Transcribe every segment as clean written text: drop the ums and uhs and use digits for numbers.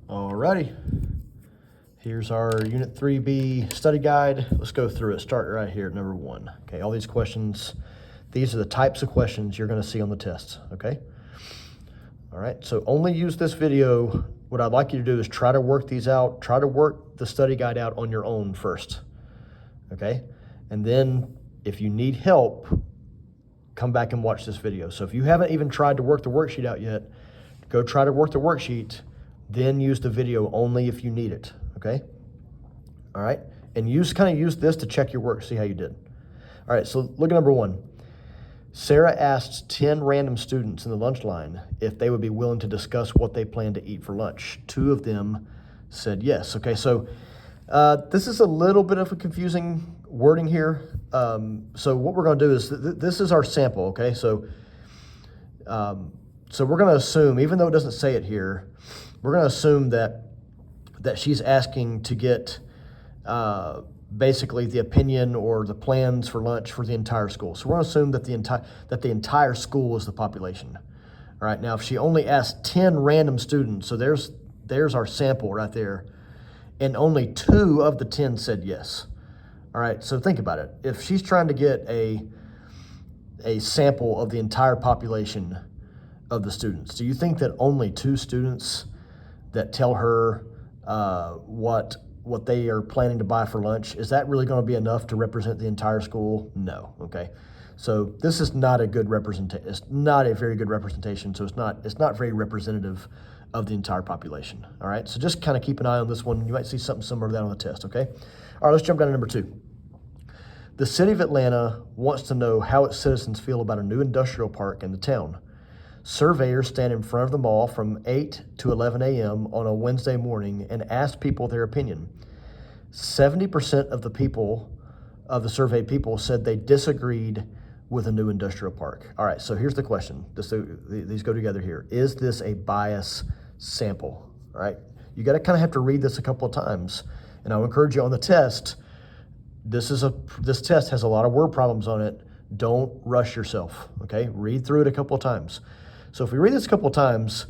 Alrighty, here's our Unit 3B study guide. Let's go through it. Start right here at number 1. Okay, all these questions, these are the types of questions you're going to see on the tests, okay? All right, so only use this video. What I'd like you to do is try to work these out. Try to work the study guide out on your own first, okay? And then if you need help, come back and watch this video. So if you haven't even tried to work the worksheet out yet, go try to work the worksheet, then use the video only if you need it, okay? All right, and kind of use this to check your work, see how you did. All right, so look at number 1. Sarah asked 10 random students in the lunch line if they would be willing to discuss what they plan to eat for lunch. 2 of them said yes. Okay, so this is a little bit of a confusing wording here. So what we're going to do is, this is our sample, okay? So we're going to assume, even though it doesn't say it here, we're going to assume that she's asking to get basically the opinion or the plans for lunch for the entire school. So we're going to assume that the entire school is the population. All right. Now, if she only asked 10 random students, so there's our sample right there, and only 2 of the 10 said yes. All right. So think about it. If she's trying to get a sample of the entire population of the students, do you think that only 2 students that tell her what they are planning to buy for lunch, is that really going to be enough to represent the entire school? No. Okay. So this is not a good representation. It's not a very good representation. So it's not very representative of the entire population. All right. So just kind of keep an eye on this one. You might see something similar to that on the test. Okay. All right. Let's jump down to number 2. The city of Atlanta wants to know how its citizens feel about a new industrial park in the town. Surveyors stand in front of the mall from 8 to 11 a.m. on a Wednesday morning and ask people their opinion. 70% of the surveyed people said they disagreed with a new industrial park. All right, so here's the question. These go together here. Is this a bias sample? All right, you got to kind of have to read this a couple of times. And I'll encourage you on the test, this test has a lot of word problems on it. Don't rush yourself, okay? Read through it a couple of times. So if we read this a couple of times,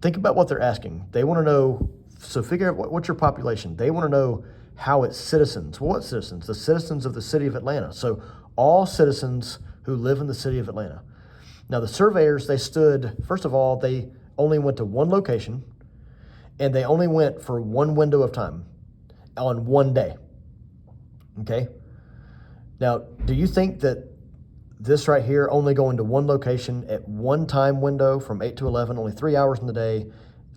think about what they're asking. They want to know, so figure out what's your population. They want to know how its citizens, what citizens? The citizens of the city of Atlanta. So all citizens who live in the city of Atlanta. Now the surveyors, first of all, they only went to one location, and they only went for one window of time on one day, okay? Now, do you think that this right here, only going to one location at one time window from 8 to 11, only 3 hours in the day,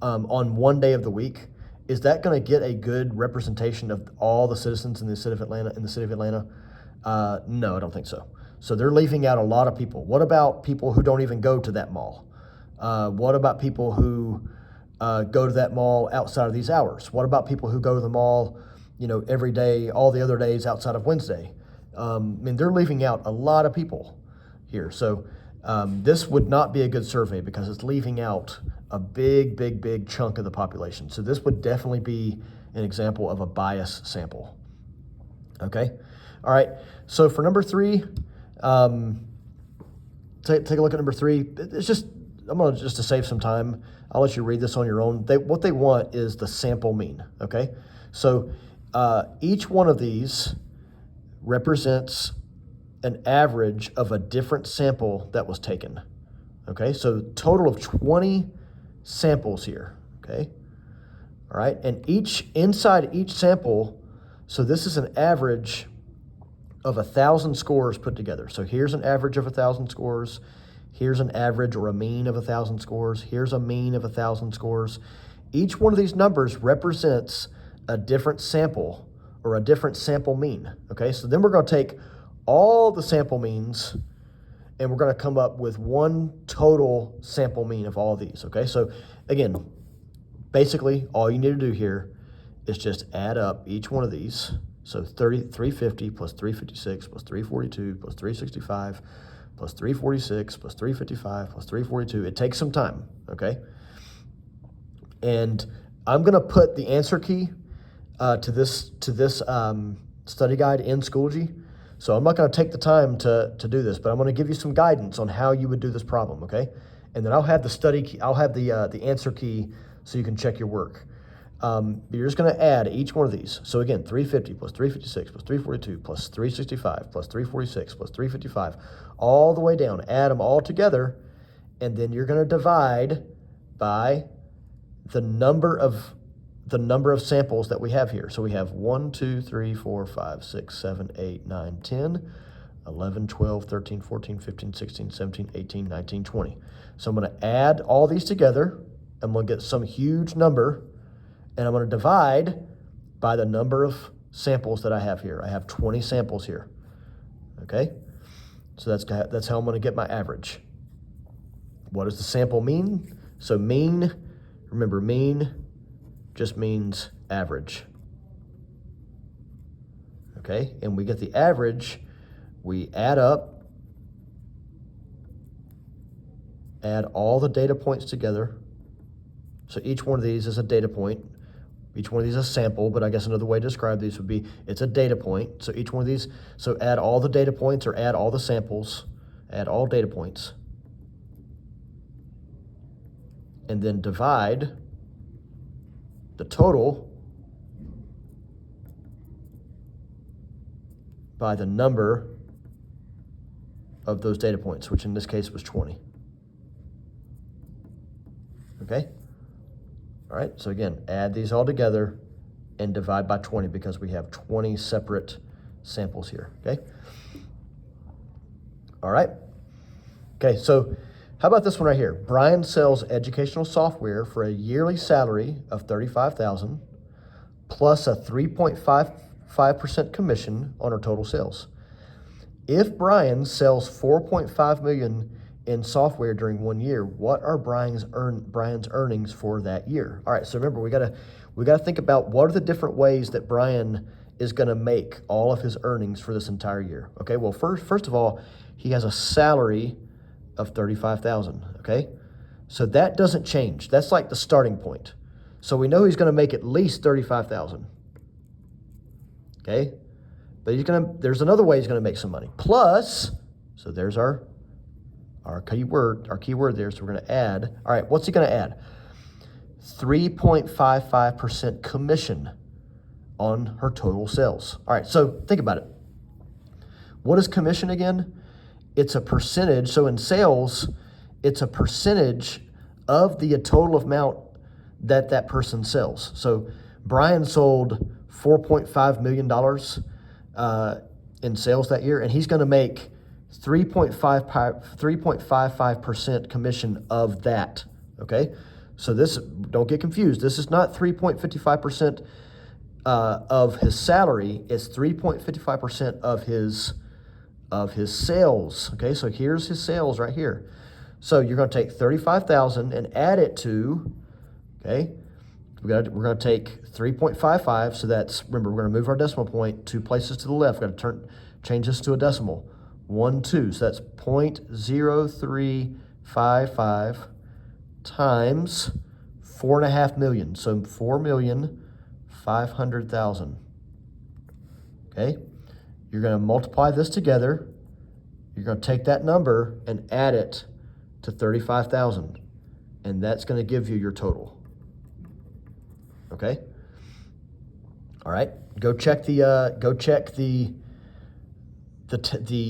on one day of the week, is that going to get a good representation of all the citizens in the city of Atlanta? No, I don't think so. So they're leaving out a lot of people. What about people who don't even go to that mall? What about people who go to that mall outside of these hours? What about people who go to the mall, every day, all the other days outside of Wednesday? They're leaving out a lot of people here. So this would not be a good survey because it's leaving out a big chunk of the population. So this would definitely be an example of a bias sample. Okay. All right. So for number 3, take a look at number 3. I'm going to, just to save some time, I'll let you read this on your own. What they want is the sample mean. Okay. So each one of these represents an average of a different sample that was taken. Okay, so total of 20 samples here. Okay, all right, and inside each sample, so this is an average of 1,000 scores put together. So here's an average of 1,000 scores. Here's an average or a mean of 1,000 scores. Here's a mean of 1,000 scores. Each one of these numbers represents a different sample or a different sample mean. Okay, so then we're going to take all the sample means and we're going to come up with one total sample mean of all of these. Okay, so again, basically all you need to do here is just add up each one of these. So 350 plus 356 plus 342 plus 365 plus 346 plus 355 plus 342. It takes some time, okay? And I'm going to put the answer key to this study guide in Schoology. So I'm not going to take the time to do this, but I'm going to give you some guidance on how you would do this problem, okay? And then I'll have the study key, I'll have the answer key so you can check your work. You're just going to add each one of these. So again, 350 plus 356 plus 342 plus 365 plus 346 plus 355, all the way down. Add them all together, and then you're going to divide by the number of samples that we have here. So we have 1, 2, 3, 4, 5, 6, 7, 8, 9, 10, 11, 12, 13, 14, 15, 16, 17, 18, 19, 20. So I'm going to add all these together. I'm going to get some huge number, and I'm going to divide by the number of samples that I have here. I have 20 samples here, okay? So that's how I'm going to get my average. What does the sample mean? So mean, remember mean just means average, okay? And we get the average, we add up, add all the data points together. So each one of these is a data point. Each one of these is a sample, but I guess another way to describe these would be it's a data point. So each one of these, so add all the data points or add all the samples, add all data points, and then divide the total by the number of those data points, which in this case was 20. Okay? All right, so again, add these all together and divide by 20 because we have 20 separate samples here, okay? All right. Okay, so how about this one right here? Brian sells educational software for a yearly salary of $35,000 plus a 3.55% commission on her total sales. If Brian sells $4.5 million in software during 1 year, what are Brian's earnings for that year? All right, so remember, we gotta think about what are the different ways that Brian is gonna make all of his earnings for this entire year. Okay, well, first of all, he has a salary of $35,000, okay? So that doesn't change. That's like the starting point. So we know he's gonna make at least $35,000, okay? But there's another way he's gonna make some money. Plus, so there's our keyword there, so we're gonna add, all right, what's he gonna add? 3.55% commission on her total sales. All right, so think about it. What is commission again? It's a percentage, so in sales, it's a percentage of the total amount that person sells. So Brian sold $4.5 million in sales that year, and he's gonna make 3.55% commission of that, okay? So this, don't get confused. This is not 3.55% of his salary. It's 3.55% of his sales, okay? So here's his sales right here. So you're gonna take 35,000 and add it to, okay? We're gonna take 3.55, so that's, remember, we're gonna move our decimal point 2 places to the left. We're gonna change this to a decimal. 1, 2, so that's 0.0355 times 4.5 million, so 4,500,000. Okay, you're going to multiply this together. You're going to take that number and add it to 35,000, and that's going to give you your total. Okay. All right. Go check the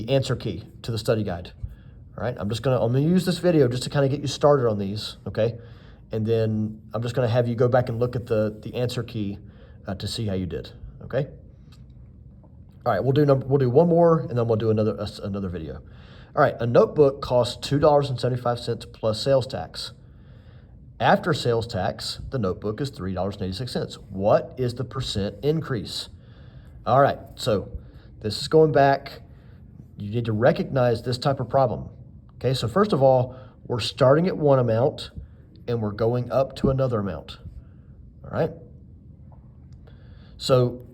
answer key to the study guide. All right, I'm gonna use this video just to kind of get you started on these, okay? And then I'm just gonna have you go back and look at the answer key to see how you did, okay? All right, we'll do one more, and then we'll do another video. All right, a notebook costs $2.75 plus sales tax. After sales tax, the notebook is $3.86. What is the percent increase? All right, so this is going back. You need to recognize this type of problem. Okay, so first of all, we're starting at one amount and we're going up to another amount. All right. So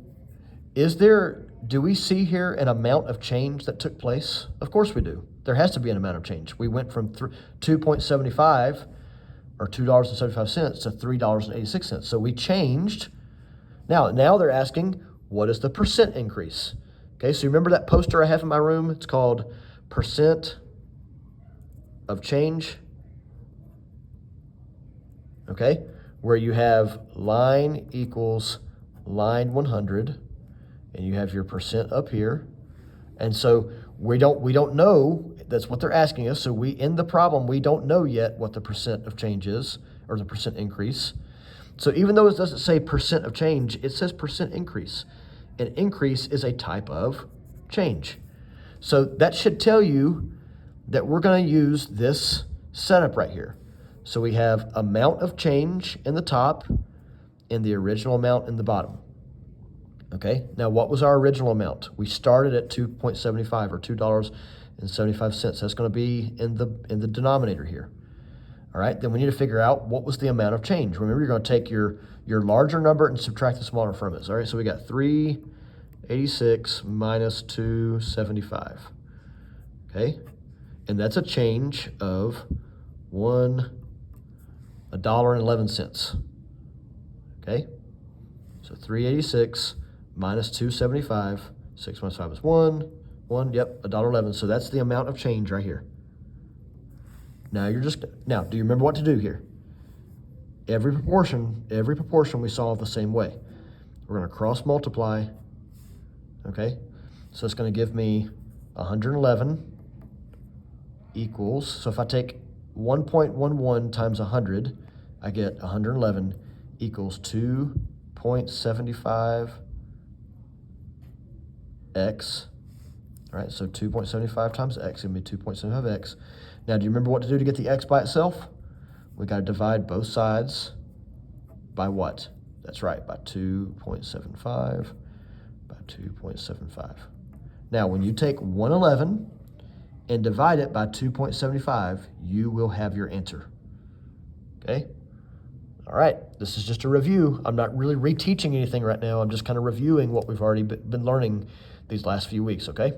do we see here an amount of change that took place? Of course we do. There has to be an amount of change. We went from 2.75 or $2.75 to $3.86. So we changed. Now they're asking, what is the percent increase? Okay, so you remember that poster I have in my room? It's called Percent of Change. okay? Where you have line equals line 100, and you have your percent up here. And so we don't know, that's what they're asking us. So in the problem, we don't know yet what the percent of change is, or the percent increase. So even though it doesn't say percent of change, it says percent increase. An increase is a type of change. So that should tell you that we're going to use this setup right here. So we have amount of change in the top and the original amount in the bottom. Okay, now what was our original amount? We started at 2.75 or $2.75. That's going to be in the denominator here. All right, then we need to figure out what was the amount of change. Remember, you're going to take your larger number and subtract the smaller from it. All right, so we got 386 minus 275. Okay, and that's a change of $1.11. Okay, so 386 minus 275, 6 minus 5 is 1, yep, $1.11. So that's the amount of change right here. Now do you remember what to do here? Every proportion we solve the same way. We're going to cross multiply, okay? So it's going to give me 111 equals, so if I take 1.11 times 100, I get 111 equals 2.75 x. All right, so 2.75 times x is going to be 2.75x. Now, do you remember what to do to get the x by itself? We got to divide both sides by what? That's right, by 2.75 by 2.75. Now, when you take 111 and divide it by 2.75, you will have your answer. Okay? All right, this is just a review. I'm not really reteaching anything right now. I'm just kind of reviewing what we've already been learning these last few weeks, okay?